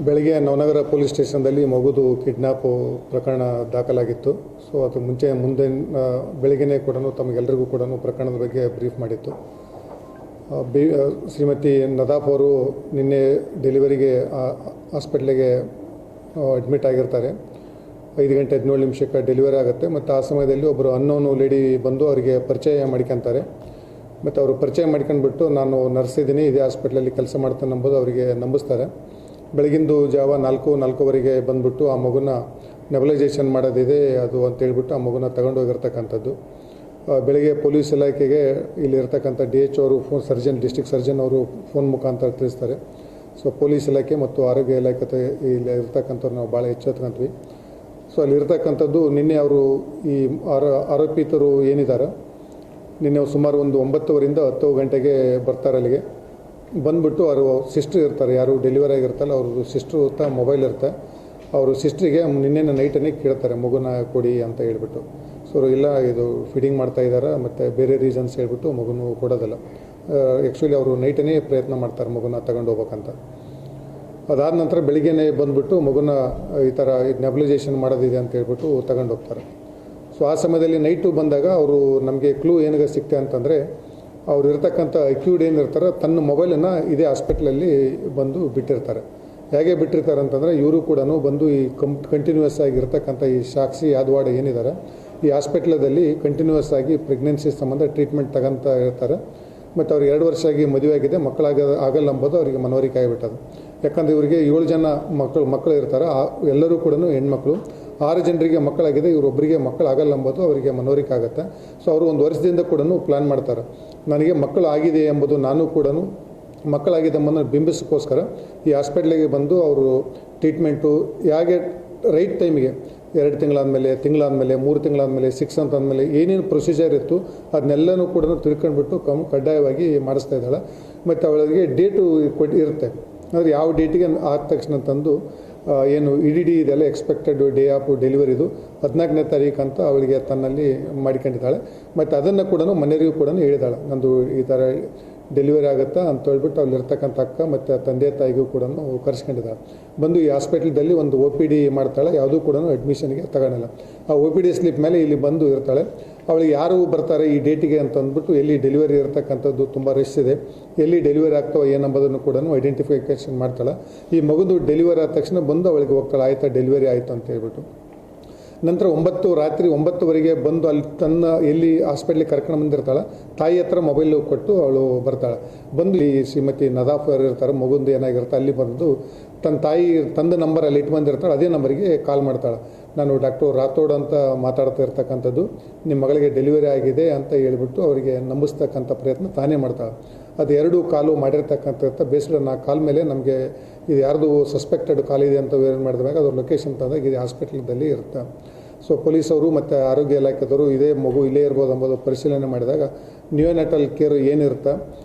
ಬೆಳಗ್ಗೆ Navanagar police ಸ್ಟೇಷನ್ದಲ್ಲಿ ಮಗುದು kidnap ಪ್ರಕರಣ ದಾಖಲಾಗಿತ್ತು. ಸೊ ಅದು ಮುಂದೆ ಬೆಳಗ್ಗೆನೇ ಕೂಡ ತಮಗೆಲ್ಲರಿಗೂ ಕೂಡ ಪ್ರಕರಣದ ಬಗ್ಗೆ ಬ್ರೀಫ್ ಮಾಡಿತ್ತು. ಶ್ರೀಮತಿ ನದಾಫ್ ಅವರು ನಿನ್ನೆ ಡೆಲಿವರಿಗೆ ಹಾಸ್ಪಿಟ್ಲಿಗೆ ಅಡ್ಮಿಟ್ ಆಗಿರ್ತಾರೆ. 5 ಗಂಟೆ 17 ನಿಮಿಷಕ್ಕೆ ಡೆಲಿವರಿ ಆಗುತ್ತೆ. ಮತ್ತು ಆ ಸಮಯದಲ್ಲಿ ಒಬ್ಬರು ಅನ್ನೋನು ಲೇಡಿ ಬಂದು ಅವರಿಗೆ ಪರಿಚಯ ಮಾಡ್ಕೊತಾರೆ. ಮತ್ತು ಅವರು ಪರಿಚಯ ಮಾಡ್ಕೊಂಡ್ಬಿಟ್ಟು ನಾನು ನರ್ಸ್ ಇದ್ದೀನಿ, ಇದೇ ಹಾಸ್ಪಿಟ್ಲಲ್ಲಿ ಕೆಲಸ ಮಾಡ್ತಾನೆ ನಂಬೋದು ಅವರಿಗೆ ನಂಬಿಸ್ತಾರೆ. ಬೆಳಗಿಂದು ಜಾವ 4:15 ಬಂದುಬಿಟ್ಟು ಆ ಮಗುನ ನೆಬಲೈಸೇಷನ್ ಮಾಡೋದಿದೆ ಅದು ಅಂತೇಳ್ಬಿಟ್ಟು ಆ ಮಗುನ ತಗೊಂಡೋಗಿರ್ತಕ್ಕಂಥದ್ದು. ಬೆಳಗ್ಗೆ ಪೊಲೀಸ್ ಇಲಾಖೆಗೆ ಇಲ್ಲಿರ್ತಕ್ಕಂಥ DH ಅವರು ಡಿಸ್ಟ್ರಿಕ್ಟ್ ಸರ್ಜನ್ ಅವರು ಫೋನ್ ಮುಖಾಂತರ ತಿಳಿಸ್ತಾರೆ. ಸೊ ಪೊಲೀಸ್ ಇಲಾಖೆ ಮತ್ತು ಆರೋಗ್ಯ ಇಲಾಖೆ ಇಲ್ಲಿ ಇರ್ತಕ್ಕಂಥವ್ರು ನಾವು ಭಾಳ ಎಚ್ಚೆತ್ಕೊಂತೀವಿ. ಸೊ ಅಲ್ಲಿರ್ತಕ್ಕಂಥದ್ದು ನಿನ್ನೆ ಅವರು ಈ ಆರೋಪಿತರು ಏನಿದ್ದಾರೆ ನಿನ್ನೆ ಸುಮಾರು ಒಂದು 9:00ರಿಂದ 10 ಗಂಟೆಗೆ ಬರ್ತಾರೆ. ಅಲ್ಲಿಗೆ ಬಂದುಬಿಟ್ಟು ಅವರು ಸಿಸ್ಟ್ರ್ ಇರ್ತಾರೆ, ಯಾರು ಡೆಲಿವರಿ ಆಗಿರ್ತಾರಲ್ಲ ಅವ್ರದ್ದು ಸಿಸ್ಟ್ರು ಹೊತ್ತಾ ಮೊಬೈಲ್ ಇರುತ್ತೆ. ಅವರು ಸಿಸ್ಟ್ರಿಗೆ ನಿನ್ನೆ ನೈಟನ್ನೇ ಕೇಳ್ತಾರೆ ಮಗುನ ಕೊಡಿ ಅಂತ ಹೇಳ್ಬಿಟ್ಟು. ಸೊ ಇಲ್ಲ ಇದು ಫೀಡಿಂಗ್ ಮಾಡ್ತಾ ಇದ್ದಾರೆ ಮತ್ತು ಬೇರೆ ರೀಸನ್ಸ್ ಹೇಳ್ಬಿಟ್ಟು ಮಗುನು ಕೊಡೋದಿಲ್ಲ. ಆ್ಯಕ್ಚುಲಿ ಅವರು ನೈಟನ್ನೇ ಪ್ರಯತ್ನ ಮಾಡ್ತಾರೆ ಮಗುನ ತಗೊಂಡು ಹೋಗ್ಬೇಕಂತ. ಅದಾದ ನಂತರ ಬೆಳಿಗ್ಗೆನೇ ಬಂದುಬಿಟ್ಟು ಮಗುನ ಈ ಥರ ನೆಬಲೈಸೇಷನ್ ಮಾಡೋದಿದೆ ಅಂತ ಹೇಳ್ಬಿಟ್ಟು ತಗೊಂಡು ಹೋಗ್ತಾರೆ. ಸೊ ಆ ಸಮಯದಲ್ಲಿ ನೈಟು ಬಂದಾಗ ಅವರು ನಮಗೆ ಕ್ಲೂ ಏನಾಗ ಸಿಕ್ತೆ ಅಂತಂದರೆ ಅವ್ರು ಇರ್ತಕ್ಕಂಥ ಅಕ್ಯೂಡ್ ಏನಿರ್ತಾರೆ ತನ್ನ ಮೊಬೈಲನ್ನು ಇದೇ ಹಾಸ್ಪಿಟ್ಲಲ್ಲಿ ಬಂದು ಬಿಟ್ಟಿರ್ತಾರೆ. ಹೇಗೆ ಬಿಟ್ಟಿರ್ತಾರೆ ಅಂತಂದರೆ ಇವರು ಕೂಡ ಬಂದು ಈ ಕಂಟಿನ್ಯೂಯಸ್ ಆಗಿರ್ತಕ್ಕಂಥ ಈ ಸಾಕ್ಷಿ ಯಾದವಾಡ ಏನಿದ್ದಾರೆ ಈ ಹಾಸ್ಪಿಟ್ಲದಲ್ಲಿ ಕಂಟಿನ್ಯೂಯಸ್ ಆಗಿ ಪ್ರೆಗ್ನೆನ್ಸಿ ಸಂಬಂಧ ಟ್ರೀಟ್ಮೆಂಟ್ ತಗೊಂತ ಇರ್ತಾರೆ. ಮತ್ತು ಅವ್ರಿಗೆ 2 ವರ್ಷ ಆಗಿ ಮದುವೆ ಆಗಿದೆ, ಆಗಲ್ಲ ಅಂಬೋದು ಅವರಿಗೆ ಮನವರಿಕೆ ಆಗಿಬಿಟ್ಟದು. ಯಾಕಂದರೆ ಇವರಿಗೆ 7 ಜನ ಮಕ್ಕಳು ಇರ್ತಾರೆ, ಎಲ್ಲರೂ ಕೂಡ ಹೆಣ್ಮಕ್ಳು. 6 ಜನರಿಗೆ ಮಕ್ಕಳಾಗಿದೆ, ಇವರೊಬ್ಬರಿಗೆ ಮಕ್ಕಳಾಗಲ್ಲ ಎಂಬುದು ಅವರಿಗೆ ಮನವರಿಕೆ ಆಗುತ್ತೆ. ಸೊ ಅವರು 1 ವರ್ಷದಿಂದ ಕೂಡ ಪ್ಲ್ಯಾನ್ ಮಾಡ್ತಾರೆ, ನನಗೆ ಮಕ್ಕಳು ಆಗಿದೆ ಎಂಬುದು ನಾನು ಕೂಡ ಮಕ್ಕಳಾಗಿದೆ ಎಂಬುದನ್ನು ಬಿಂಬಿಸೋಕ್ಕೋಸ್ಕರ ಈ ಹಾಸ್ಪಿಟ್ಲಿಗೆ ಬಂದು ಅವರು ಟ್ರೀಟ್ಮೆಂಟು ಹೇಗೆ ರೈಟ್ ಟೈಮಿಗೆ 2 ತಿಂಗಳಾದಮೇಲೆ 3 ತಿಂಗಳಾದಮೇಲೆ 6 ಅಂತ ಅಂದಮೇಲೆ ಏನೇನು ಪ್ರೊಸೀಜರ್ ಇತ್ತು ಅದನ್ನೆಲ್ಲನೂ ಕೂಡ ತಿಳ್ಕೊಂಡ್ಬಿಟ್ಟು ಕಡ್ಡಾಯವಾಗಿ ಮಾಡಿಸ್ತಾ ಇದ್ದಾಳೆ. ಮತ್ತು ಅವಳಿಗೆ ಡೇಟು ಇರುತ್ತೆ, ಅಂದರೆ ಯಾವ ಡೇಟಿಗೆ ಆದ ತಕ್ಷಣ ತಂದು ಏನು EDD ಇದೆಲ್ಲ ಎಕ್ಸ್ಪೆಕ್ಟೆಡ್ ಡೇ ಆಫ್ ಡೆಲಿವರಿದು 14ನೇ ತಾರೀಕು ಅಂತ ಅವಳಿಗೆ ತನ್ನಲ್ಲಿ ಮಾಡಿಕೊಂಡಿದ್ದಾಳೆ. ಮತ್ತು ಅದನ್ನು ಕೂಡ ಮನೆಯವರಿಗೂ ಕೂಡ ಹೇಳಿದಾಳೆ, ನಂದು ಈ ಥರ ಡೆಲಿವರಿ ಆಗುತ್ತಾ ಅಂತ ಹೇಳ್ಬಿಟ್ಟು ಅಲ್ಲಿರ್ತಕ್ಕಂಥ ಅಕ್ಕ ಮತ್ತು ತಂದೆ ತಾಯಿಗೂ ಕೂಡ ಕರೆಸ್ಕೊಂಡಿದ್ದಾಳೆ. ಬಂದು ಈ ಹಾಸ್ಪಿಟ್ಲದಲ್ಲಿ ಒಂದು OPD ಮಾಡ್ತಾಳೆ, ಯಾವುದೂ ಕೂಡ ಅಡ್ಮಿಷನ್ಗೆ ತಗೊಳ್ಳಲ್ಲ. ಆ OPD ಸ್ಲಿಪ್ ಮೇಲೆ ಇಲ್ಲಿ ಬಂದು ಇರ್ತಾಳೆ. ಅವಳಿಗೆ ಯಾರು ಬರ್ತಾರೆ ಈ ಡೇಟಿಗೆ ಅಂತ ಅಂದ್ಬಿಟ್ಟು ಎಲ್ಲಿ ಡೆಲಿವರಿ ಇರ್ತಕ್ಕಂಥದ್ದು ತುಂಬ ರಶ್ ಇದೆ, ಎಲ್ಲಿ ಡೆಲಿವರಿ ಆಗ್ತಾವೆ ಏನಂಬುದನ್ನು ಕೂಡ ಐಡೆಂಟಿಫಿಕೇಷನ್ ಮಾಡ್ತಾಳೆ. ಈ ಮಗುದು ಡೆಲಿವರಿ ಆದ ತಕ್ಷಣ ಬಂದು ಅವಳಿಗೆ ಹೋಗ್ತಾಳೆ, ಆಯಿತಾ ಡೆಲಿವರಿ ಆಯಿತು ಅಂತ ಹೇಳ್ಬಿಟ್ಟು. ನಂತರ ರಾತ್ರಿ 9:00ವರೆಗೆ ಬಂದು ಅಲ್ಲಿ ತನ್ನ ಎಲ್ಲಿ ಹಾಸ್ಪಿಟ್ಲಿಗೆ ಕರ್ಕೊಂಡು ಬಂದಿರ್ತಾಳೆ ತಾಯಿ ಹತ್ರ ಮೊಬೈಲು ಕೊಟ್ಟು ಅವಳು ಬರ್ತಾಳೆ. ಬಂದು ಈ ಶ್ರೀಮತಿ ನದಾಫ್ ಇರ್ತಾರೆ, ಮಗುಂದು ಏನಾಗಿರುತ್ತೆ ಅಲ್ಲಿ ಬಂದು ತನ್ನ ತಾಯಿ ತಂದ ನಂಬರ್ ಅಲ್ಲಿ ಇಟ್ಟು ಬಂದಿರ್ತಾಳೆ, ಅದೇ ನಂಬರಿಗೆ ಕಾಲ್ ಮಾಡ್ತಾಳೆ. ನಾನು ಡಾಕ್ಟರ್ ರಾಥೋಡ್ ಅಂತ ಮಾತಾಡ್ತಾ ಇರ್ತಕ್ಕಂಥದ್ದು, ನಿಮ್ಮ ಮಗಳಿಗೆ ಡೆಲಿವರಿ ಆಗಿದೆ ಅಂತ ಹೇಳ್ಬಿಟ್ಟು ಅವರಿಗೆ ನಂಬಿಸ್ತಕ್ಕಂಥ ಪ್ರಯತ್ನ ತಾನೇ ಮಾಡ್ತಾಳೆ. ಅದು 2 ಕಾಲು ಮಾಡಿರ್ತಕ್ಕಂಥ ಬೇಸ್ಡ್ ಆ ಕಾಲ್ ಮೇಲೆ ನಮಗೆ ಇದು ಯಾರ್ದು ಸಸ್ಪೆಕ್ಟೆಡ್ ಕಾಲ್ ಇದೆ ಅಂತ ವೇರ್ ಮಾಡಿದಾಗ ಅದ್ರ ಲೊಕೇಶನ್ ತಂದಾಗ ಇದು ಹಾಸ್ಪಿಟ್ಲದಲ್ಲಿ ಇರುತ್ತೆ. ಸೊ ಪೊಲೀಸವರು ಮತ್ತು ಆರೋಗ್ಯ ಇಲಾಖೆದವರು ಇದೇ ಮಗು ಇಲ್ಲೇ ಇರ್ಬೋದು ಎಂಬುದು ಪರಿಶೀಲನೆ ಮಾಡಿದಾಗ ನ್ಯೂನೆಟಲ್ ಕೇರ್ ಏನಿರುತ್ತೆ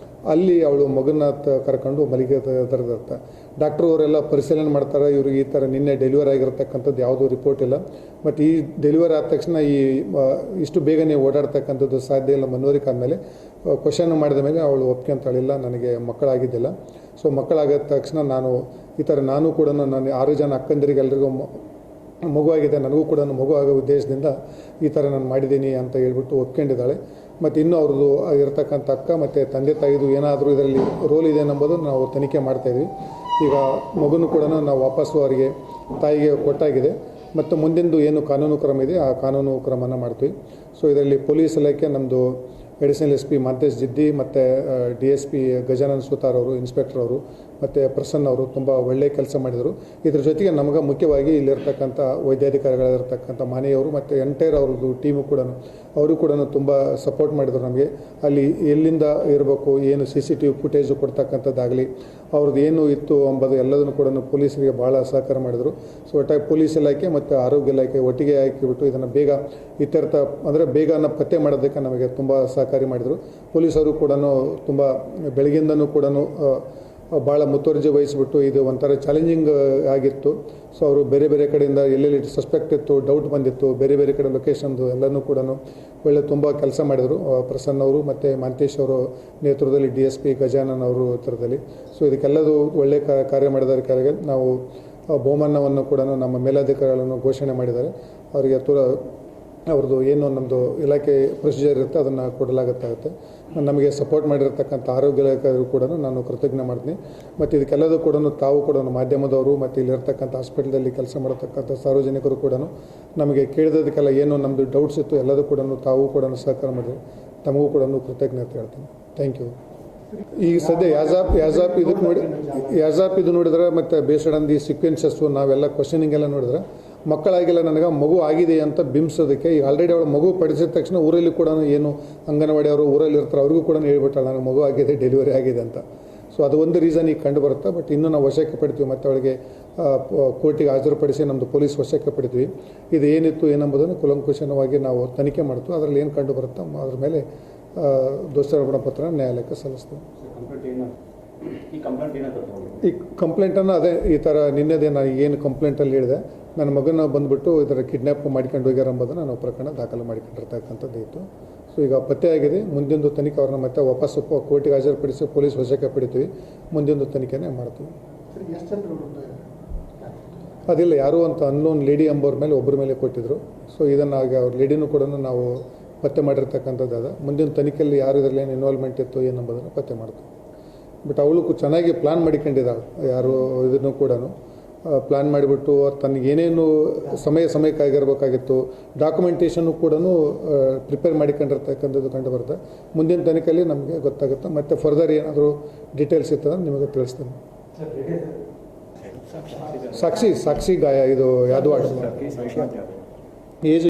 ಅಲ್ಲಿ ಅವಳು ಮಗುನ ಕರ್ಕೊಂಡು ಮಲಿಗೆ ತರದಿರುತ್ತೆ. ಡಾಕ್ಟ್ರು ಅವರೆಲ್ಲ ಪರಿಶೀಲನೆ ಮಾಡ್ತಾರೆ, ಇವರು ಈ ಥರ ನಿನ್ನೆ ಡೆಲಿವರಿ ಆಗಿರ್ತಕ್ಕಂಥದ್ದು ಯಾವುದೂ ರಿಪೋರ್ಟ್ ಇಲ್ಲ. ಮತ್ತು ಈ ಡೆಲಿವರಿ ಆದ ತಕ್ಷಣ ಇಷ್ಟು ಬೇಗನೆ ಓಡಾಡ್ತಕ್ಕಂಥದ್ದು ಸಾಧ್ಯ ಇಲ್ಲ. ಮನವರಿಕೆ ಆದಮೇಲೆ ಕ್ವಶನ್ ಮಾಡಿದ ಮೇಲೆ ಅವಳು ಒಪ್ಕೊಂತಾಳಿಲ್ಲ, ನನಗೆ ಮಕ್ಕಳಾಗಿದ್ದಿಲ್ಲ. ಸೊ ಮಕ್ಕಳಾಗಿದ ತಕ್ಷಣ ನಾನು ಕೂಡ ನನ್ನ 6 ಜನ ಅಕ್ಕಂದಿರಿಗೆ ಎಲ್ರಿಗೂ ಮಗುವಾಗಿದೆ, ನನಗೂ ಕೂಡ ಮಗು ಆಗೋ ಉದ್ದೇಶದಿಂದ ಈ ಥರ ನಾನು ಮಾಡಿದ್ದೀನಿ ಅಂತ ಹೇಳ್ಬಿಟ್ಟು ಒಪ್ಕೊಂಡಿದ್ದಾಳೆ. ಮತ್ತು ಇನ್ನೂ ಅವ್ರದ್ದು ಇರ್ತಕ್ಕಂಥ ಅಕ್ಕ ಮತ್ತು ತಂದೆ ತಾಯಿದು ಏನಾದರೂ ಇದರಲ್ಲಿ ರೋಲ್ ಇದೆ ಅನ್ನೋದನ್ನು ನಾವು ತನಿಖೆ ಮಾಡ್ತಾಯಿದ್ವಿ. ಈಗ ಮಗುನು ಕೂಡ ನಾವು ವಾಪಸ್ಸು ಅವರಿಗೆ ತಾಯಿಗೆ ಕೊಟ್ಟಾಗಿದೆ. ಮತ್ತು ಮುಂದಿಂದು ಏನು ಕಾನೂನು ಕ್ರಮ ಇದೆ ಆ ಕಾನೂನು ಕ್ರಮನ ಮಾಡ್ತೀವಿ. ಸೊ ಇದರಲ್ಲಿ ಪೊಲೀಸ್ ಇಲಾಖೆ ನಮ್ಮದು ಅಡಿಷನಲ್ SP ಮಾಂತೇಶ್ ಜಿದ್ದಿ ಮತ್ತು DSP ಗಜಾನನ್ ಸುತಾರ್ ಅವರು, ಇನ್ಸ್ಪೆಕ್ಟರ್ ಅವರು ಮತ್ತು ಪ್ರಸನ್ನ ಅವರು ತುಂಬ ಒಳ್ಳೆಯ ಕೆಲಸ ಮಾಡಿದರು. ಇದ್ರ ಜೊತೆಗೆ ನಮಗೆ ಮುಖ್ಯವಾಗಿ ಇಲ್ಲಿರ್ತಕ್ಕಂಥ ವೈದ್ಯಾಧಿಕಾರಿಗಳಿರ್ತಕ್ಕಂಥ ಮಾನೆಯವರು ಮತ್ತು ಎಂಟೈರ್ ಅವ್ರದ್ದು ಟೀಮು ಕೂಡ ಅವರು ಕೂಡ ತುಂಬ ಸಪೋರ್ಟ್ ಮಾಡಿದರು ನಮಗೆ. ಅಲ್ಲಿ ಎಲ್ಲಿಂದ ಇರಬೇಕು, ಏನು CCTV ಫುಟೇಜು ಕೊಡ್ತಕ್ಕಂಥದ್ದಾಗಲಿ, ಅವ್ರದ್ದು ಏನು ಇತ್ತು ಎಂಬುದು ಎಲ್ಲದನ್ನು ಕೂಡ ಪೊಲೀಸರಿಗೆ ಭಾಳ ಸಹಕಾರ ಮಾಡಿದರು. ಸೊ ಒಟ್ಟಾಗಿ ಪೊಲೀಸ್ ಇಲಾಖೆ ಮತ್ತು ಆರೋಗ್ಯ ಇಲಾಖೆ ಒಟ್ಟಿಗೆ ಹಾಕಿಬಿಟ್ಟು ಇದನ್ನು ಬೇಗ ಇತ್ಯರ್ಥ ಅಂದರೆ ಬೇಗನ ಪತ್ತೆ ಮಾಡೋದಕ್ಕೆ ನಮಗೆ ತುಂಬ ಸಹಕಾರಿ ಮಾಡಿದರು. ಪೊಲೀಸರು ಕೂಡ ತುಂಬ ಬೆಳಗ್ಗಿಂದನೂ ಕೂಡ ಭಾಳ ಮುತುವರ್ಜಿ ವಹಿಸಿಬಿಟ್ಟು ಇದು ಒಂಥರ ಚಾಲೆಂಜಿಂಗ್ ಆಗಿತ್ತು. ಸೊ ಅವರು ಬೇರೆ ಬೇರೆ ಕಡೆಯಿಂದ ಎಲ್ಲೆಲ್ಲಿ ಸಸ್ಪೆಕ್ಟ್ ಇತ್ತು, ಡೌಟ್ ಬಂದಿತ್ತು, ಬೇರೆ ಬೇರೆ ಕಡೆ ಲೊಕೇಶನ್ದು ಎಲ್ಲನೂ ಕೂಡ ಒಳ್ಳೆ ತುಂಬ ಕೆಲಸ ಮಾಡಿದರು. ಪ್ರಸನ್ನ ಅವರು ಮತ್ತು ಮಾಂತೇಶ್ ಅವರು ನೇತೃತ್ವದಲ್ಲಿ DSP ಗಜಾನನ್ ಅವರು ಥರದಲ್ಲಿ. ಸೊ ಇದಕ್ಕೆಲ್ಲದು ಒಳ್ಳೆ ಕಾರ್ಯ ಮಾಡಿದಕ್ಕೆ ನಾವು ಬಹುಮಾನವನ್ನು ಕೂಡ ನಮ್ಮ ಮೇಲಾಧಿಕಾರಿಗಳನ್ನು ಘೋಷಣೆ ಮಾಡಿದ್ದಾರೆ. ಅವರಿಗೆ ಅವ್ರದ್ದು ಏನು ನಮ್ಮದು ಇಲಾಖೆ ಪ್ರೊಸೀಜರ್ ಇರುತ್ತೆ ಅದನ್ನು ಕೊಡಲಾಗುತ್ತೆ. ನಮಗೆ ಸಪೋರ್ಟ್ ಮಾಡಿರ್ತಕ್ಕಂಥ ಆರೋಗ್ಯ ಇಲಾಖೆಯವರು ಕೂಡ ನಾನು ಕೃತಜ್ಞ ಮಾಡ್ತೀನಿ. ಮತ್ತು ಇದಕ್ಕೆಲ್ಲದೂ ಕೂಡ ತಾವು ಕೂಡ ಮಾಧ್ಯಮದವರು ಮತ್ತು ಇಲ್ಲಿರ್ತಕ್ಕಂಥ ಹಾಸ್ಪಿಟಲ್ದಲ್ಲಿ ಕೆಲಸ ಮಾಡತಕ್ಕಂಥ ಸಾರ್ವಜನಿಕರು ಕೂಡ ನಮಗೆ ಕೇಳಿದದಕ್ಕೆಲ್ಲ ಏನು ನಮ್ಮದು ಡೌಟ್ಸ್ ಇತ್ತು ಎಲ್ಲದೂ ಕೂಡ ತಾವು ಕೂಡ ಸಹಕಾರ ಮಾಡಿದ್ರು. ತಮಗೂ ಕೂಡ ಕೃತಜ್ಞತೆ ಹೇಳ್ತೀನಿ. Thank you. ಈ ಸದ್ಯ ಯಾಜಾಪ್ ಇದು ನೋಡಿದ್ರೆ ಮತ್ತು ಬೇಸ್ಡ್ ಆನ್ ದಿ ಸೀಕ್ವೆನ್ಸಸ್ಸು ನಾವೆಲ್ಲ ಕ್ವಶನಿಂಗ್ ಎಲ್ಲ ನೋಡಿದ್ರೆ ಮಕ್ಕಳಾಗಿಲ್ಲ, ನನಗೆ ಮಗು ಆಗಿದೆ ಅಂತ ಬಿಂಬಿಸೋದಕ್ಕೆ ಈಗ ಆಲ್ರೆಡಿ ಅವಳು ಮಗು ಪಡಿಸಿದ ತಕ್ಷಣ ಊರಲ್ಲಿ ಕೂಡ ಏನು ಅಂಗನವಾಡಿ ಅವರು ಊರಲ್ಲಿ ಇರ್ತಾರೆ ಅವ್ರಿಗೂ ಕೂಡ ಹೇಳ್ಬಿಟ್ಟಾಳೆ ನನಗೆ ಮಗು ಆಗಿದೆ, ಡೆಲಿವರಿ ಆಗಿದೆ ಅಂತ. ಸೊ ಅದು ಒಂದು ರೀಸನ್ ಈಗ ಕಂಡು ಬರುತ್ತೆ. ಬಟ್ ಇನ್ನೂ ನಾವು ವಶಕ್ಕೆ ಪಡಿತೀವಿ ಮತ್ತು ಅವಳಿಗೆ ಕೋರ್ಟಿಗೆ ಹಾಜರುಪಡಿಸಿ ನಮ್ಮದು ಪೊಲೀಸ್ ವಶಕ್ಕೆ ಪಡಿತೀವಿ. ಇದು ಏನಿತ್ತು ಏನಂಬುದನ್ನು ಕುಲಂಕುಷವಾಗಿ ನಾವು ತನಿಖೆ ಮಾಡ್ತೀವಿ. ಅದರಲ್ಲಿ ಏನು ಕಂಡು ಬರುತ್ತೋ ಅದ್ರ ಮೇಲೆ ದೋಷಾರೋಪಣಾ ಪತ್ರ ನ್ಯಾಯಾಲಯಕ್ಕೆ ಸಲ್ಲಿಸ್ತೀವಿ. ಈ ಕಂಪ್ಲೇಂಟನ್ನು ಅದೇ ಈ ಥರ ನಿನ್ನೆದೇ ನಾನು ಏನು ಕಂಪ್ಲೇಂಟಲ್ಲಿ ಹೇಳಿದೆ, ನನ್ನ ಮಗನ ಬಂದುಬಿಟ್ಟು ಈ ಥರ ಕಿಡ್ನ್ಯಾಪ್ ಮಾಡ್ಕೊಂಡು ಹೋಗ್ಯಾರ ಎಂಬುದನ್ನು ನಾವು ಪ್ರಕರಣ ದಾಖಲು ಮಾಡಿಕೊಂಡಿರ್ತಕ್ಕಂಥದ್ದು ಇತ್ತು. ಸೊ ಈಗ ಪತ್ತೆಯಾಗಿದೆ. ಮುಂದಿನ ತನಿಖೆ ಅವ್ರನ್ನ ಮತ್ತೆ ವಾಪಸ್ಸು ಕೋರ್ಟಿಗೆ ಹಾಜರುಪಡಿಸಿ ಪೊಲೀಸ್ ವಶಕ್ಕೆ ಪಡಿತೀವಿ. ಮುಂದಿನ ತನಿಖೆನೇ ಮಾಡ್ತೀವಿ. ಅದಿಲ್ಲ, ಯಾರು ಅಂತ ಅನ್ನೋನ್ ಲೇಡಿ ಎಂಬವ್ರ ಮೇಲೆ ಒಬ್ಬರ ಮೇಲೆ ಕೊಟ್ಟಿದ್ರು. ಸೊ ಇದನ್ನು ಆಗ ಅವ್ರ ಲೇಡಿನೂ ಕೂಡ ನಾವು ಪತ್ತೆ ಮಾಡಿರ್ತಕ್ಕಂಥದ್ದು ಅದ. ಮುಂದಿನ ತನಿಖೆಯಲ್ಲಿ ಯಾರು ಇದರಲ್ಲಿ ಏನು ಇನ್ವಾಲ್ವ್ಮೆಂಟ್ ಇತ್ತು ಏನಂಬುದನ್ನು ಪತ್ತೆ ಮಾಡ್ತೀವಿ. ಬಟ್ ಅವಳು ಚೆನ್ನಾಗಿ ಪ್ಲ್ಯಾನ್ ಮಾಡಿಕೊಂಡಿದ್ದಾಳೆ. ಯಾರು ಇದನ್ನು ಕೂಡ ಪ್ಲ್ಯಾನ್ ಮಾಡಿಬಿಟ್ಟು ತನಗೇನೇನು ಸಮಯಕ್ಕಾಗಿರಬೇಕಾಗಿತ್ತು ಡಾಕ್ಯುಮೆಂಟೇಷನ್ನು ಕೂಡ ಪ್ರಿಪೇರ್ ಮಾಡಿಕೊಂಡಿರ್ತಕ್ಕಂಥದ್ದು ಕಂಡು ಬರುತ್ತೆ. ಮುಂದಿನ ತನಿಖೆಯಲ್ಲಿ ನಮಗೆ ಗೊತ್ತಾಗುತ್ತೆ. ಮತ್ತು ಫರ್ದರ್ ಏನಾದರೂ ಡೀಟೇಲ್ಸ್ ಇರ್ತದೆ ನಿಮಗೆ ತಿಳಿಸ್ತೀನಿ. ಸಾಕ್ಷಿ ಗಾಯ ಇದು ಯಾದವಾಡ ಏಜ್